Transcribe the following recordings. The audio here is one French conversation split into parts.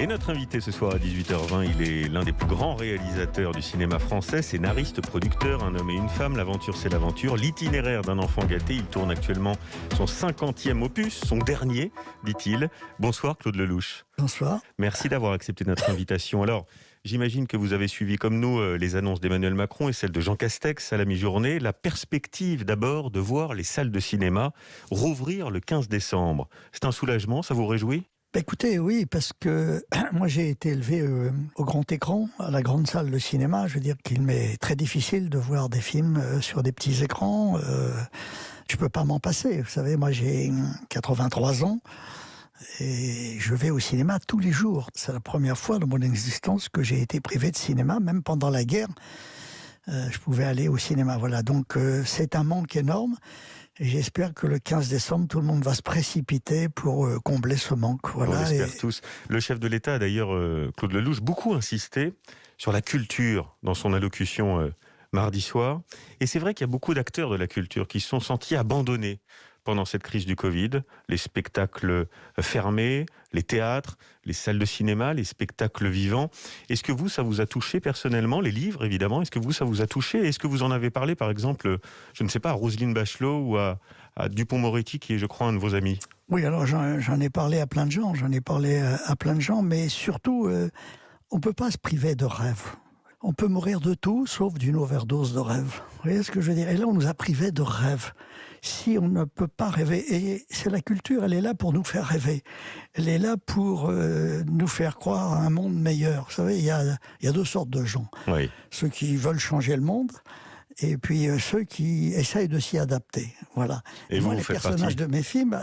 Et notre invité ce soir à 18h20, il est l'un des plus grands réalisateurs du cinéma français, scénariste, producteur, Un homme et une femme, L'aventure c'est l'aventure, l'itinéraire d'un enfant gâté. Il tourne actuellement son 50e opus, son dernier, dit-il. Bonsoir Claude Lelouch. Bonsoir. Merci d'avoir accepté notre invitation. Alors, j'imagine que vous avez suivi comme nous les annonces d'Emmanuel Macron et celles de Jean Castex à la mi-journée. La perspective d'abord de voir les salles de cinéma rouvrir le 15 décembre. C'est un soulagement, ça vous réjouit ? Écoutez, oui, parce que moi j'ai été élevé au grand écran, à la grande salle de cinéma. Je veux dire qu'il m'est très difficile de voir des films sur des petits écrans. Je peux pas m'en passer. Vous savez, moi j'ai 83 ans et je vais au cinéma tous les jours. C'est la première fois de mon existence que j'ai été privé de cinéma, même pendant la guerre. Je pouvais aller au cinéma. Voilà, donc c'est un manque énorme. Et j'espère que le 15 décembre, tout le monde va se précipiter pour combler ce manque. Voilà. On l'espère tous. Le chef de l'État a d'ailleurs, Claude Lelouch, beaucoup insisté sur la culture dans son allocution mardi soir. Et c'est vrai qu'il y a beaucoup d'acteurs de la culture qui se sont sentis abandonnés pendant cette crise du Covid. Les spectacles fermés, les théâtres, les salles de cinéma, les spectacles vivants. Est-ce que vous, ça vous a touché personnellement ? Les livres, évidemment. Est-ce que vous, ça vous a touché ? Est-ce que vous en avez parlé, par exemple, je ne sais pas, à Roselyne Bachelot ou à Dupond-Moretti, qui est, je crois, un de vos amis ? Oui, alors j'en ai parlé à plein de gens, mais surtout, on ne peut pas se priver de rêves. On peut mourir de tout, sauf d'une overdose de rêves. Vous voyez ce que je veux dire ? Et là, on nous a privés de rêves. Si on ne peut pas rêver, et c'est la culture, elle est là pour nous faire rêver. Elle est là pour nous faire croire à un monde meilleur. Vous savez, il y a deux sortes de gens. Oui. Ceux qui veulent changer le monde, et puis ceux qui essayent de s'y adapter. Voilà. Et moi, vous les faites personnages partie. de mes films,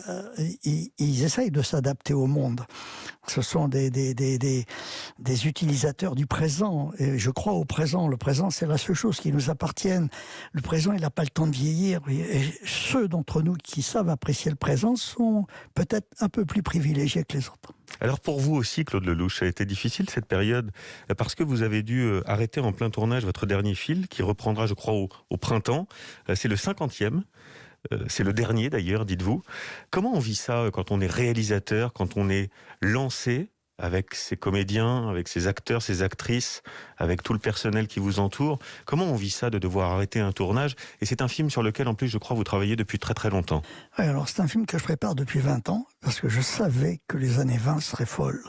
ils essayent de s'adapter au monde. Ce sont des utilisateurs du présent. Et je crois au présent. Le présent, c'est la seule chose qui nous appartienne. Le présent, il n'a pas le temps de vieillir. Et ceux d'entre nous qui savent apprécier le présent sont peut-être un peu plus privilégiés que les autres. Alors pour vous aussi, Claude Lelouch, ça a été difficile cette période parce que vous avez dû arrêter en plein tournage votre dernier film qui reprendra, je crois, au printemps. C'est le 50e. C'est le dernier d'ailleurs, dites-vous. Comment on vit ça quand on est réalisateur, quand on est lancé avec ses comédiens, avec ses acteurs, ses actrices, avec tout le personnel qui vous entoure? Comment on vit ça de devoir arrêter un tournage? Et c'est un film sur lequel, en plus, je crois, vous travaillez depuis très très longtemps. Oui, alors c'est un film que je prépare depuis 20 ans, parce que je savais que les années 20 seraient folles.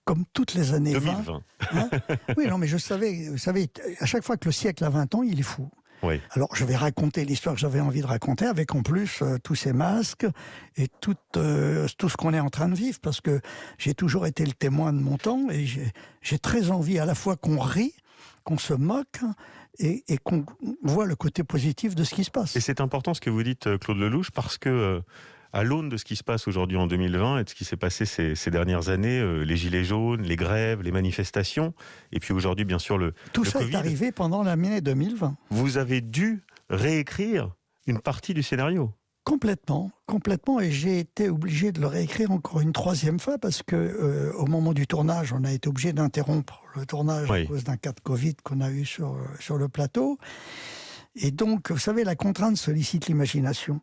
Comme toutes les années 2020. 20. Hein. Oui, non, mais je savais, vous savez, à chaque fois que le siècle a 20 ans, il est fou. Oui. Alors, je vais raconter l'histoire que j'avais envie de raconter, avec en plus tous ces masques et tout ce qu'on est en train de vivre, parce que j'ai toujours été le témoin de mon temps, et j'ai très envie à la fois qu'on rit, qu'on se moque, et qu'on voit le côté positif de ce qui se passe. Et c'est important ce que vous dites, Claude Lelouch, parce que à l'aune de ce qui se passe aujourd'hui en 2020 et de ce qui s'est passé ces dernières années, les gilets jaunes, les grèves, les manifestations, et puis aujourd'hui, bien sûr, tout le ça Covid, est arrivé pendant l'année 2020. vous avez dû réécrire une partie du scénario. Complètement, et j'ai été obligé de le réécrire encore une troisième fois parce que au moment du tournage, on a été obligé d'interrompre le tournage à cause d'un cas de Covid qu'on a eu sur le plateau. Et donc, vous savez, la contrainte sollicite l'imagination.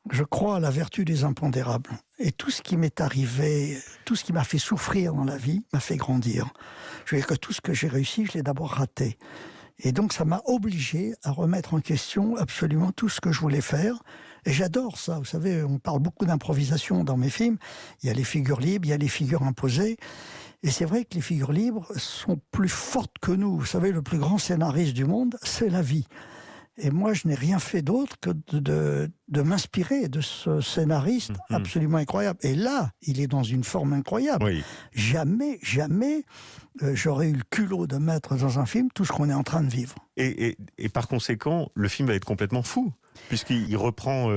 Je crois à la vertu des impondérables. Et tout ce qui m'est arrivé, tout ce qui m'a fait souffrir dans la vie, m'a fait grandir. Je veux dire que tout ce que j'ai réussi, je l'ai d'abord raté. Et donc, ça m'a obligé à remettre en question absolument tout ce que je voulais faire. Et j'adore ça. Vous savez, on parle beaucoup d'improvisation dans mes films. Il y a les figures libres, il y a les figures imposées. Et c'est vrai que les figures libres sont plus fortes que nous. Vous savez, le plus grand scénariste du monde, c'est la vie. Et moi, je n'ai rien fait d'autre que de m'inspirer de ce scénariste absolument incroyable. Et là, il est dans une forme incroyable. Oui. Jamais, j'aurais eu le culot de mettre dans un film tout ce qu'on est en train de vivre. Et par conséquent, le film va être complètement fou, puisqu'il reprend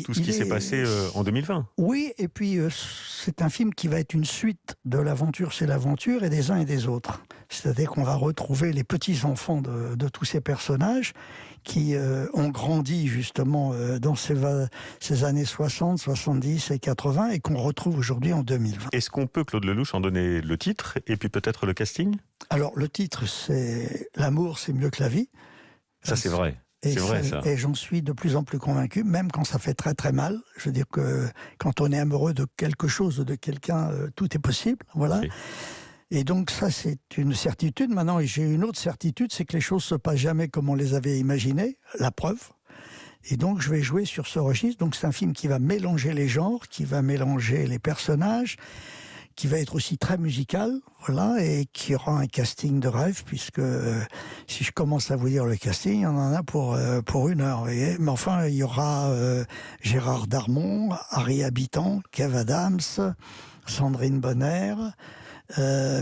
tout ce qui s'est passé en 2020. Oui, et puis c'est un film qui va être une suite de L'aventure, c'est l'aventure, et des uns et des autres. C'est-à-dire qu'on va retrouver les petits-enfants de tous ces personnages qui ont grandi justement dans ces années 60, 70 et 80 et qu'on retrouve aujourd'hui en 2020. Est-ce qu'on peut, Claude Lelouch, en donner le titre et puis peut-être le casting ? Alors, le titre, c'est « L'amour, c'est mieux que la vie ». Ça, c'est vrai. C'est vrai, ça. Et j'en suis de plus en plus convaincu, même quand ça fait très très mal. Je veux dire que quand on est amoureux de quelque chose ou de quelqu'un, tout est possible. Voilà. Oui. Et donc ça, c'est une certitude. Maintenant, j'ai une autre certitude, c'est que les choses ne se passent jamais comme on les avait imaginées. La preuve. Et donc, je vais jouer sur ce registre. Donc, c'est un film qui va mélanger les genres, qui va mélanger les personnages, qui va être aussi très musical, voilà, et qui aura un casting de rêve, puisque si je commence à vous dire le casting, on en a pour 1 heure, vous voyez. Mais enfin, il y aura Gérard Darmon, Harry Habitant, Kev Adams, Sandrine Bonner,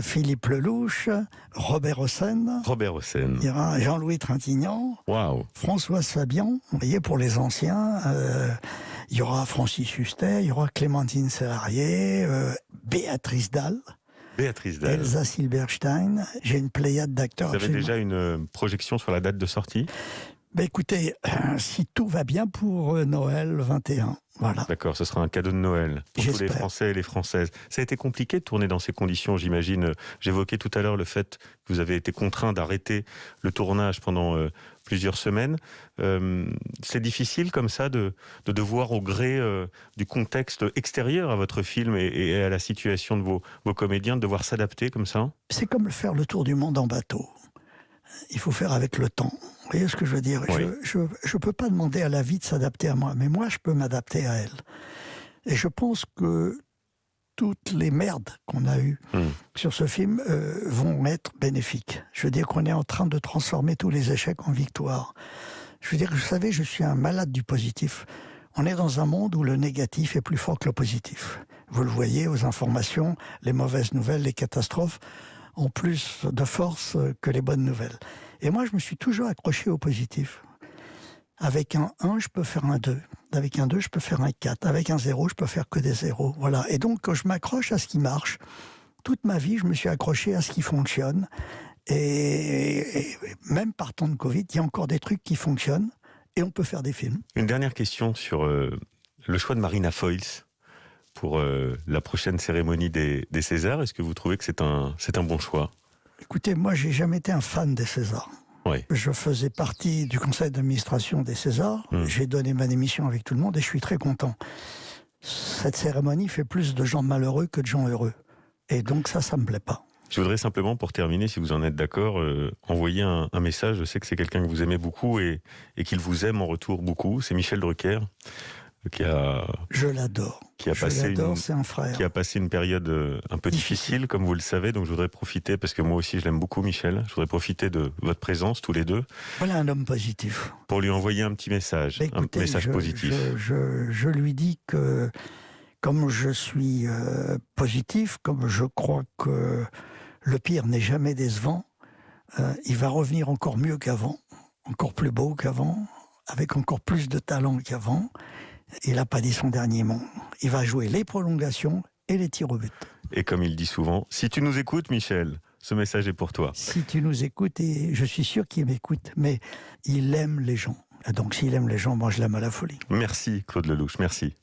Philippe Lelouch, Robert Hossein. Robert Hossein. Il y aura Jean-Louis Trintignant, Waouh. Françoise Fabian, vous voyez, pour les anciens. Il y aura Francis Huster, il y aura Clémentine Sélarié, Béatrice Dalle. Béatrice Dalle. Elsa Silberstein. J'ai une pléiade d'acteurs. Vous avez déjà une projection sur la date de sortie? Ben écoutez, si tout va bien pour Noël 21, voilà. D'accord, ce sera un cadeau de Noël pour tous les J'espère. Français et les Françaises. Ça a été compliqué de tourner dans ces conditions, j'imagine. J'évoquais tout à l'heure le fait que vous avez été contraint d'arrêter le tournage pendant plusieurs semaines. C'est difficile comme ça de devoir au gré du contexte extérieur à votre film et à la situation de vos comédiens, de devoir s'adapter comme ça? C'est comme faire le tour du monde en bateau. Il faut faire avec le temps. Vous voyez ce que je veux dire? Oui. Je ne peux pas demander à la vie de s'adapter à moi, mais moi, je peux m'adapter à elle. Et je pense que toutes les merdes qu'on a eues sur ce film vont être bénéfiques. Je veux dire qu'on est en train de transformer tous les échecs en victoires. Je veux dire que, vous savez, je suis un malade du positif. On est dans un monde où le négatif est plus fort que le positif. Vous le voyez aux informations, les mauvaises nouvelles, les catastrophes ont plus de force que les bonnes nouvelles. Et moi, je me suis toujours accroché au positif. Avec un 1, je peux faire un 2. Avec un 2, je peux faire un 4. Avec un 0, je peux faire que des 0. Voilà. Et donc, quand je m'accroche à ce qui marche, toute ma vie, je me suis accroché à ce qui fonctionne. Et même par temps de Covid, il y a encore des trucs qui fonctionnent et on peut faire des films. Une dernière question sur le choix de Marina Foïs pour la prochaine cérémonie des Césars. Est-ce que vous trouvez que c'est un bon choix? Écoutez, moi, j'ai jamais été un fan des Césars. Oui. Je faisais partie du conseil d'administration des Césars. J'ai donné ma démission avec tout le monde et je suis très content. Cette cérémonie fait plus de gens malheureux que de gens heureux. Et donc ça me plaît pas. Je voudrais simplement, pour terminer, si vous en êtes d'accord, envoyer un message. Je sais que c'est quelqu'un que vous aimez beaucoup et qu'il vous aime en retour beaucoup. C'est Michel Drucker Je l'adore. C'est un frère. Qui a passé une période un peu difficile, comme vous le savez. Donc je voudrais profiter, parce que moi aussi je l'aime beaucoup, Michel. Je voudrais profiter de votre présence, tous les deux. Voilà un homme positif. Pour lui envoyer un petit message, Écoutez, un message positif. Je lui dis que, comme je suis positif, comme je crois que le pire n'est jamais décevant, il va revenir encore mieux qu'avant, encore plus beau qu'avant, avec encore plus de talent qu'avant. Il n'a pas dit son dernier mot. Il va jouer les prolongations et les tirs au but. Et comme il dit souvent, si tu nous écoutes, Michel, ce message est pour toi. Si tu nous écoutes, et je suis sûr qu'il m'écoute, mais il aime les gens. Donc s'il aime les gens, moi je l'aime à la folie. Merci Claude Lelouch, merci.